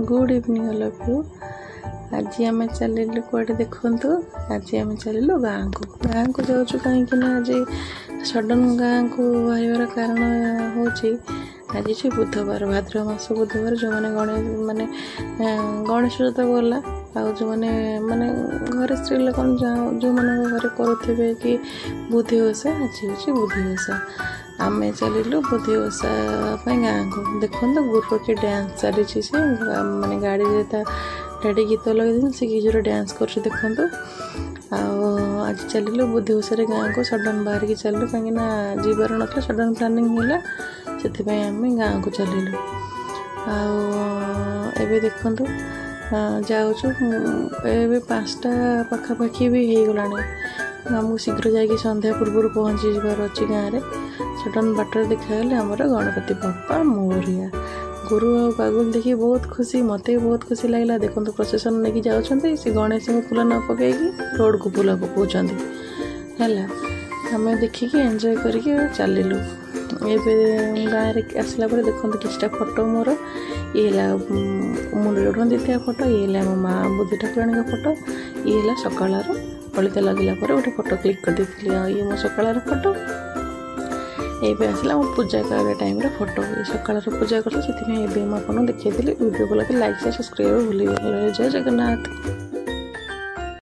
Good evening all of you. आज आम चलू कड़े देखु आज आम चलू गाँव को जाऊँ कहीं आज सडन गाँव को बाहर कारण हूँ आज बुधवार भाद्रव मास बुधवार जो मैंने माने गणेश चतुर्थ गला जो मैंने माने घर स्त्री लोक जो मैंने घर करुवे कि बुद्धि ओषा आज हूँ बुद्धि ओषा आम चलू बुद्धि ओषा गाँव को देखो गुरु की डांस चली माने गाड़ी डैडी गीत लगे से किजोर डांस कर देखु आज चलू बुद्धि ओषा गाँव को सडन बाहर की चलू कहीं जीवार ना सडन प्लानिंग है से आम गाँव को चलू आवे देखु जाऊँ 5टा पाखापाखि भी हो गला आमको शीघ्र जा संध्या पूर्व पहुँची जबार अच्छी गाँव में सडन बाटर देखागले आमर गणपति बापा मोरिया गुरु और बागुल देखिए बहुत खुशी मत भी बहुत खुशी लगे देखो प्रोसेसन लेकिन जाऊँच से गणेश को फूल न पकई रोड को फूल पकाउं है आम देखिकी एंजॉय करके चलू ए गाँव में आसला देखो किसी फोटो मोर ये मुंडे उठन देता फोटो ये मो माँ बुद्धि ठाकुराणी का फोटो ये सकाल हलित लगे गोटे फोटो क्लिक कर देती ये मो सकाल फोटो ये आसला मो पूजा कर टाइम फोटो सकाल पूजा कर आपको देखी वीडियो को लगे लाइक सब्सक्राइब भूल जय जगन्नाथ।